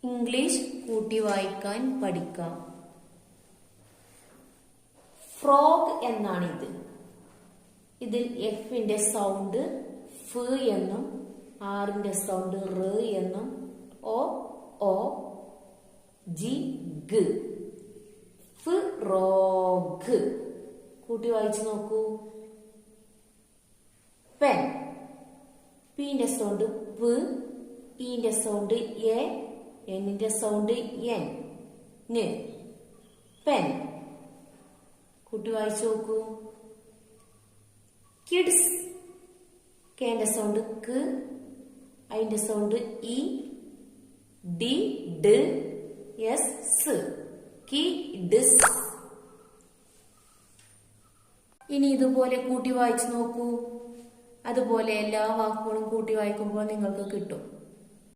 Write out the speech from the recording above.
English കൂട്ടി വായിക്കാൻ പഠിക്കാം. ഫ്രോഗ് എന്നാണിത്. ഇതിൽ എഫിന്റെ സൗണ്ട് ഫ് എന്നും ആറിന്റെ സൗണ്ട് റ് എന്നും ഒ ഓ ജി ഗ. ഫ്രോഗ് കൂട്ടി വായിച്ചു നോക്കൂ. പെൻ, പിന്റെ സൗണ്ട് പ്, ഇന്റെ സൗണ്ട് എ, എന്നിന്റെ സൗണ്ട് എൻ. പെൻ കൂട്ടി വായിച്ചു നോക്കൂ. കിഡ്സ്, കേന്റെ സൗണ്ട് ക്, അതിന്റെ സൗണ്ട് ഇ, ഡി ഡ് എസ് സ്. കിഡ്സ്. ഇനി ഇതുപോലെ കൂട്ടി വായിച്ചു നോക്കൂ. അതുപോലെ എല്ലാ വാക്കുകളും കൂട്ടി വായിക്കുമ്പോൾ നിങ്ങൾക്ക് കിട്ടും.